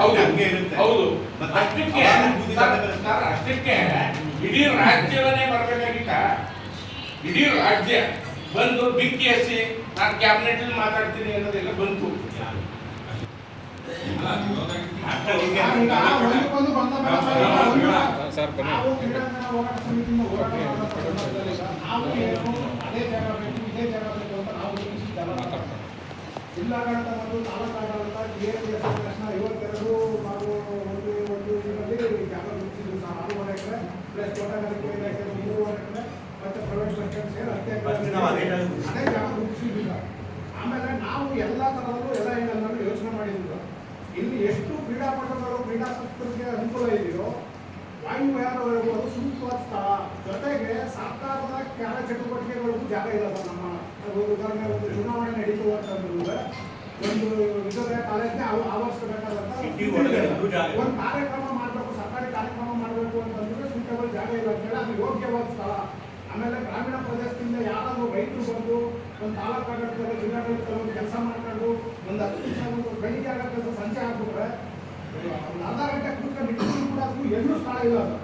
ಹೌದು ಹಂಗೆ ಇರುತ್ತೆ. ಹೌದು ಅಷ್ಟಕ್ಕೆ ಇಡೀ ರಾಜ್ಯವನ್ನೇ ಬರಬೇಕಾಗಿತ್ತ. ಇಡೀ ರಾಜ್ಯ ಬಂದು ಬಿಕ್ಕಿ ಹಸಿ ನಾನು ಕ್ಯಾಬಿನೆಟ್ ಅಲ್ಲಿ ಮಾತಾಡ್ತೀನಿ ಅನ್ನೋದೆಲ್ಲ ಬಂತು. ಜಿಲ್ಲಾಡಳಿತ ಮತ್ತು ತಾಲೂಕಾಡಳಿತ KSS 52 ಹಾಗೂ ಒಂದು ಇದರಲ್ಲಿ ಜಾಗ ಗುರುತಿಸಿದ್ರು ಸರ್. 6.5 ಎಕರೆ ಪ್ಲಸ್ ತೋಟಗಾರಿಕೆ ಇಲಾಖೆ 3.5 ಎಕರೆ ಮತ್ತು ಪ್ರೈವೇಟ್ ಸೆಕ್ಟರ್ ಸೇರಿ 10 ಎಕರೆ ಅದೇ ಜಾಗ ಗುರುತಿಸಿದ್ರು ಸರ್. ಆಮೇಲೆ ನಾವು ಎಲ್ಲ ಥರದಲ್ಲೂ ಎಲ್ಲ ಏನೆಲ್ಲರೂ ಯೋಚನೆ ಮಾಡಿದ್ರು. ಇಲ್ಲಿ ಎಷ್ಟು ಕ್ರೀಡಾಪಟುಗಳು ಕ್ರೀಡಾಸಕ್ತರಿಗೆ ಅನುಕೂಲ ಇದೆಯೋ ವಾಯುವ್ಯಾನವರೆಗೂ ಅದು ಸೂಕ್ತವಾದ ಸ್ಥಳ. ಜೊತೆಗೆ ಸರ್ಕಾರದ ಕಾರ್ಯಚಟುವಟಿಕೆಗಳಿಗೂ ಜಾಗ ಇಲ್ಲ ಸರ್. ನಮ್ಮ ಉದಾಹರಣೆ ಒಂದು ಚುನಾವಣೆ ನಡೀತು ಅಂತಂದ್ರೆ ಒಂದು ಇದರ ಕಾಲೇಜ್ಗೆ ಆವರಿಸಬೇಕಾದಂತ ಒಂದು ಕಾರ್ಯಕ್ರಮ ಮಾಡಬೇಕು, ಸರ್ಕಾರಿ ಕಾರ್ಯಕ್ರಮ ಮಾಡಬೇಕು ಅಂತಂದ್ರೆ ಸೂಕ್ತವಾದ ಜಾಗ ಇಲ್ಲ ಅಂತೇಳಿ ಅದು ಯೋಗ್ಯವಾದ ಸ್ಥಳ. ಆಮೇಲೆ ಗ್ರಾಮೀಣ ಪ್ರದೇಶದಿಂದ ಯಾರಾದರೂ ರೈತರು ಬಂದು ಒಂದು ತಾಲೂಕಾಡಳಿತದಲ್ಲಿ ಜಿಲ್ಲಾಡಳಿತದಲ್ಲಿ ಕೆಲಸ ಮಾಡ್ಕೊಂಡು ಒಂದು 10 ನಿಮಿಷ ಒಂದು ಬೆಳಿಗ್ಗೆ ಆಗೋ ಕೆಲಸ ಸಂಜೆ ಆಗ್ಬಿಟ್ರೆ ಒಂದು ಅರ್ಧ ಗಂಟೆ ಕೂತ್ಕೊಂಡು ಇಟ್ಟು ಕೂಡ ಅದಕ್ಕೂ ಎಲ್ಲೂ ಸ್ಥಳ ಇಲ್ಲ ಅದು.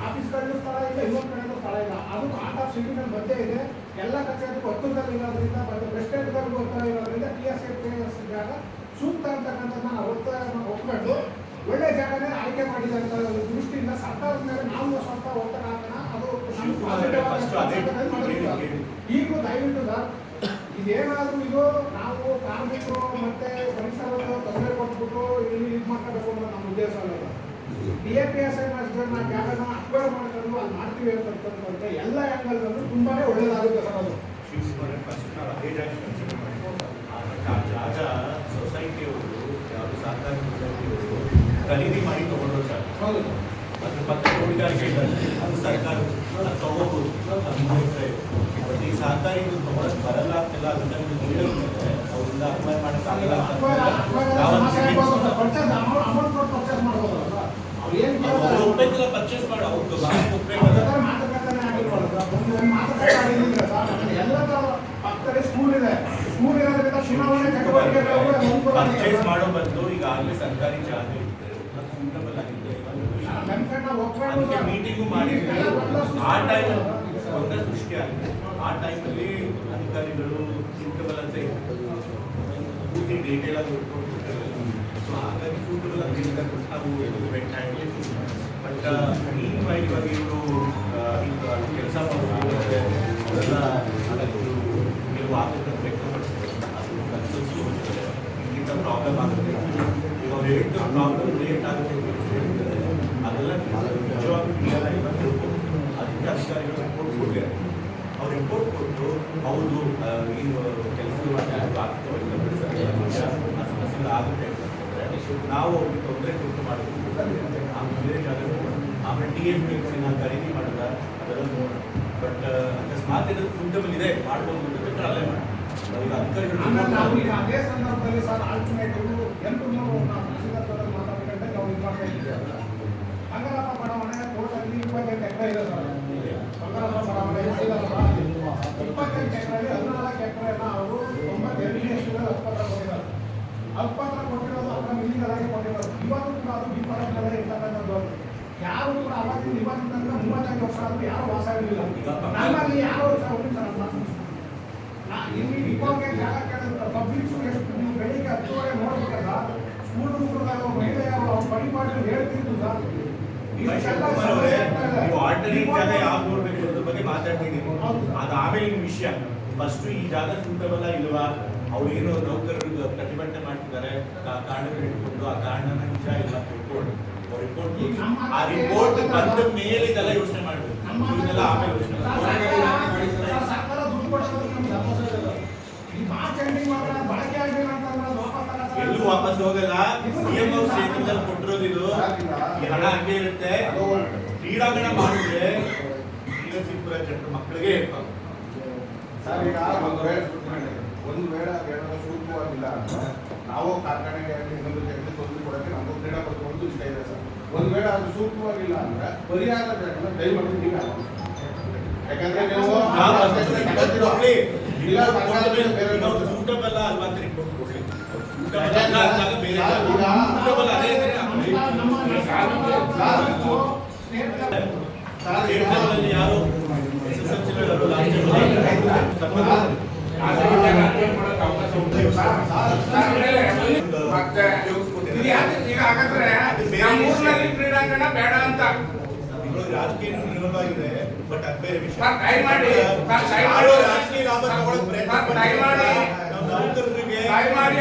ಆಫೀಸ್ಗಳಲ್ಲೂ ಸ್ಥಳ ಇಲ್ಲ, ಇನ್ನೊಂದು ಕಡೆಯಲ್ಲೂ ಸ್ಥಳ ಇಲ್ಲ. ಅದು ಆರ್ಟ್ ಆಫ್ ಸಿಟಿನಲ್ಲಿ ಮಧ್ಯೆ ಇದೆ. ಎಲ್ಲ ಕಚೇರಿಗೂ ಹತ್ತದಲ್ಲಿ ಇರೋದ್ರಿಂದ ಮತ್ತು ಪ್ರೆಸ್ಟೇಟ್ಗಳಿಗೂ ಹತ್ತಿರ ಇರೋದ್ರಿಂದ TSS ಜಾಗ ಸೂಕ್ತ ಅಂತಕ್ಕಂಥದ್ದು ನಾನು ಒಪ್ಕೊಂಡು ಒಳ್ಳೆ ಜಾಗನೇ ಆಯ್ಕೆ ಮಾಡಿದಂಥ ಒಂದು ದೃಷ್ಟಿಯಿಂದ ಸರ್ಕಾರದ ಮೇಲೆ ನಾವು ಸ್ವಲ್ಪ ಒತ್ತಡ ಹಾಕೋಣ. ಅದು ಈಗೂ ದಯವಿಟ್ಟು ಸರ್ ಇದೇನಾದರೂ ಇದು ನಾವು ಕಾರ್ಮಿಕರು ಮತ್ತೆ ಪರಿಸರದ ತೊಂದರೆ ಕೊಟ್ಬಿಟ್ಟು ಇಲ್ಲಿ ಇದು ಮಾಡ್ಕೋಬೇಕು ಅನ್ನೋ ನಮ್ಮ ಉದ್ದೇಶ ಅಲ್ಲ. DAPS ಜಾಗನ ಅಕ್ವೈರ್ ಮಾಡ್ಕೊಂಡು ಅಲ್ಲಿ ಮಾಡ್ತೀವಿ ಅಂತಂದ್ರೆ ಎಲ್ಲ ಆ್ಯಂಗಲ್ನಲ್ಲೂ ತುಂಬಾನೇ ಒಳ್ಳೇದಾಗುತ್ತೆ ಸರ್. ಅದು ಜಾಗ ಸೊಸೈಟಿಯವರು ಯಾವುದು ಸರ್ಕಾರಿ ಸೊಸೈಟಿಯವರು ಖರೀದಿ ಮಾಡಿ ತಗೊಂಡ್ರು ಸರ್. ಹೌದು, ಅದ್ರ ಪಕ್ಕ ತೋಟಗಾರಿಕೆ ಅದು ಸರ್ಕಾರ ಅದು ತಗೋಬಹುದು. ಬಟ್ ಈ ಸರ್ಕಾರಿ ತಗೊಳಕ್ ಬರಲ್ಲ ಅಂತೆಲ್ಲ ಅದನ್ನ ಅವರಿಂದ ಅಕ್ವೈರ್ ಮಾಡೋಕ್ಕಾಗಲ್ಲ ಒಪ್ಬೇಕಲ್ಲ ಪರ್ಚೇಸ್ ಮಾಡಿ ಅವ್ರು ಪರ್ಚೇಸ್ ಮಾಡೋ ಬದಲು ಈಗಾಗಲೇ ಸರ್ಕಾರಿ ಜಾಗ ಇರುತ್ತೆ, ಸೂಟಬಲ್ ಆಗಿದೆ, ಅದಕ್ಕೆ ಮೀಟಿಂಗು ಮಾಡಿದ್ರೆ ಆ ಟೈಮಲ್ಲಿ ತೊಂದರೆ ಸೃಷ್ಟಿ ಆಗಿದೆ. ಆ ಟೈಮಲ್ಲಿ ಅಧಿಕಾರಿಗಳು ಸೂಟಬಲ್ ಅಂತ ಪೂರ್ತಿ ಡೀಟೇಲ್ ಆಗಿ ನೋಡ್ಕೊಂಡಿರ್ತಾರೆ. ಸೊ ಹಾಗಾಗಿ ಸೂಟಬಲ್ ಅಂತ ನಾವು ವೆಟ್ ಹ್ಯಾಂಡ್ಲಿ. ಬಟ್ ಇವಾಗ ಇವರು ಕೆಲಸ ಮಾಡೋದು ಅವರೆಲ್ಲ ಕೆಲವು ಆತಂಕ ವ್ಯಕ್ತಪಡಿಸ್ತಾರೆ. ಅದು ಕನ್ಸಲ್ಸಿ ಹೋಗ್ತಾರೆ, ಇಂಥ ಪ್ರಾಬ್ಲಮ್ ಆಗುತ್ತೆ, ಈಗ ಅವ್ರು ಹೇಳ್ತಾ ಪ್ರಾಬ್ಲಮ್ ಕ್ರಿಯೇಟ್ ಆಗುತ್ತೆ ಹೇಳ್ತಾರೆ. ಅದೆಲ್ಲ ನಿಜವಾಗ್ಲೂ ಕ್ಲಿಯರ್ ಆಗಿ ತಿಳ್ಕೊಂಡು ಅದಕ್ಕೆ ಅಧಿಕಾರಿಗಳು ರಿಪೋರ್ಟ್ ಕೊಟ್ಟಿದ್ದಾರೆ. ಅವ್ರು ರಿಪೋರ್ಟ್ ಕೊಟ್ಟು ಹೌದು ಏನು ಕೆಲಸಗಳು ಆಗ್ತವೆ ಆ ಸಮಸ್ಯೆಗಳು ಆಗುತ್ತೆ ಅಂತಂದರೆ ನಾವು ಅವ್ರಿಗೆ ತೊಂದರೆ ಕೊಟ್ಟು ಮಾಡೋದು ಆಮೇಲೆ ಬೇರೆ ಜಾಗ ಆಮೇಲೆ TMPCನ ಖರೀದಿ ಮಾಡಿದ ಅದೆಲ್ಲ ನೋಡೋಣ. ಬಟ್ ಅಕಸ್ಮಾತ್ ಇದು ಸೂಟಬಲ್ ಇದೆ ಮಾಡ್ಬೋದು ಅಂತ ಬೇಕಾದ್ರೆ ಅಲ್ಲೇ ಮಾಡಿ. ಈಗ ಅಧಿಕಾರಿಗಳು ಅದೇ ಸಂದರ್ಭದಲ್ಲಿ ಸರ್ ಆಲ್ಟರ್ನೇಟಿವ್ ಮಾತಾಡ್ಕೊಂಡೆ ನಾವು ಇದು ಮಾಡ್ತಾ ಇದ್ದೀವಿ. ಬಂಗಾರಪ್ಪ ಬಡಾವಣೆ ಟೋಟಲಿ 28 ಎಕರೆ ಇದೆ ಸರ್. ಬಂಗಾರಪ್ಪ ಬಡಾವಣೆ 28 ಎಕರೆಯಲ್ಲಿ 14 ಎಕರೆನ ಅವರು 92 ಹಕ್ಕುಪತ್ರ ಕೊಟ್ಟಿದ್ದಾರೆ. ಹಕ್ಕುಪತ್ರ ಕೊಟ್ಟಿರೋದು ಅವರ ಇಲ್ಲಿಗಲಾಗಿ ಕೊಟ್ಟಿರೋದು. ಇವತ್ತು ಕೂಡ ಅದು ಡಿಪಾರ್ಟ್ಮೆಂಟ್ ಇರ್ತಕ್ಕಂಥದ್ದು. ಯಾರು ಕೂಡ ಅವಾಗಿಂದ ಇವತ್ತಿನ 35 ವರ್ಷ ಆದರೂ ಯಾರು ವಾಸ ಇರಲಿಲ್ಲ. ನಮ್ಮಲ್ಲಿ ಯಾರು ಇಲ್ಲಿ ಡಿಪಾರ್ಟ್ಮೆಂಟ್ ಜಾಗ ಕೇಳಿದ್ರೆ ಪಬ್ಲಿಕ್ಸ್ ಎಷ್ಟು ನೀವು ಬೆಳಿಗ್ಗೆ 10:30 ನೋಡ್ಬೇಕಲ್ಲ ಸ್ಕೂಲ್ ಹುಡುಗರು ಮಹಿಳೆಯರು ಪರಿಪಾಠ ಹೇಳ್ತಿದ್ದು ಸರ್. ನೀವು ಆಲ್ಟರ್ನೇಟ್ ಜಾಗ ಯಾವ್ದು ನೋಡ್ಬೇಕು ಅದ್ರ ಬಗ್ಗೆ ಮಾತಾಡ್ತಿದ್ದೀವಿ. ಅದು ಆಮೇಲೆ ವಿಷಯ. ಫಸ್ಟ್ ಈ ಜಾಗ ಸೂಟಬಲ್ ಇಲ್ವಾ, ಅವ್ರು ಏನೋ ನೌಕರರು ಪ್ರತಿಭಟನೆ ಮಾಡ್ತಿದ್ದಾರೆ ಕಾರಣಗಳು ಇಟ್ಕೊಂಡು ಆ ಕಾರಣನ ನಿಜ ಇಲ್ಲ ತಿಳ್ಕೊಂಡು ಆ ರಿಪೋರ್ಟ್ ಬಂದ ಮೇಲೆ ಇದೆಲ್ಲ ಯೋಚನೆ ಮಾಡಬೇಕು. ಇದೆಲ್ಲ ಆಮೇಲೆ ಯೋಚನೆ ಎಲ್ಲೂ ವಾಪಸ್ ಹೋಗಲ್ಲ. CM ಅವ್ರ ಸ್ಟೇಟ್ಮೆಂಟ್ ಕೊಟ್ಟಿರೋದು ಇದು ಹಣ ಹಂಗೆ ಇರುತ್ತೆ. ಕ್ರೀಡಾಂಗಣ ಮಾಡಿದ್ರೆ ಶ್ರೀರಸಿಪುರ ಜನರ ಮಕ್ಕಳಿಗೆ ಇರ್ತಾರೆ ಸರ್. ಈಗ ಒಂದು ವೇಳೆ ಏನಾದರೂ ಸೂಕ್ತವಾಗಿಲ್ಲ ಅಂದ್ರೆ ನಾವು ಕಾರ್ಖಾನೆಗೆ ಇನ್ನೊಂದು ಜನರಿಗೆ ತೊಂದರೆ ಕೊಡೋಕ್ಕೆ ನಮಗೂ ಕ್ರೀಡಾಪಟುಗಳದ್ದು ಇಷ್ಟ ಇದೆ ಸರ್. ಒಂದು ವೇಳೆ ಅದು ಸೂಕ್ತವಾಗಿಲ್ಲ ಅಂದ್ರೆ ಪರಿಹಾರ ಬೇಕಾದ್ರೆ ದಯಮಾಡಿ ನೀವು ಯಾಕಂದ್ರೆ ನೀವು ಸೂಟಬಲ್ ಅಲ್ವಾ ಅಂತ ರಿಪೋರ್ಟ್ ಕೊಡ್ಲಿ. ಸ್ಟೇಟ್ ಕ್ಷೇತ್ರದಲ್ಲಿ ಯಾರು SSLC ಗಳು last year ಆಸಕ್ತಿ ಜನ ಕೊಡಕ್ಕೆ ಅವಕಾಶ ಉಂಟು. ಆಮೇಲೆ ಮತ್ತೆ ಇದು ಯಾಕೆ ಈಗ ಹಾಗಾದ್ರೆ ನಮ್ಮ ಊರಿನಲ್ಲಿ ಕ್ರೀಡಾಂಗಣ ಬೇಡ ಅಂತ ರಾಜಕೀಯ ವಿರೋಧವಾಗಿದೆ, ಬಟ್ ಅದು ಬೇರೆ ವಿಷಯ. ಸರ್, ದಯಮಾಡಿ ಯಾರೋ ರಾಜಕೀಯ ಲಾಭ ತಗೊಳ್ಳೋಕೆ ಪ್ರಯತ್ನ ಸರ್, ದಯಮಾಡಿ ನಾವು ನೌಕರರಿಗೆ ದಯಮಾಡಿ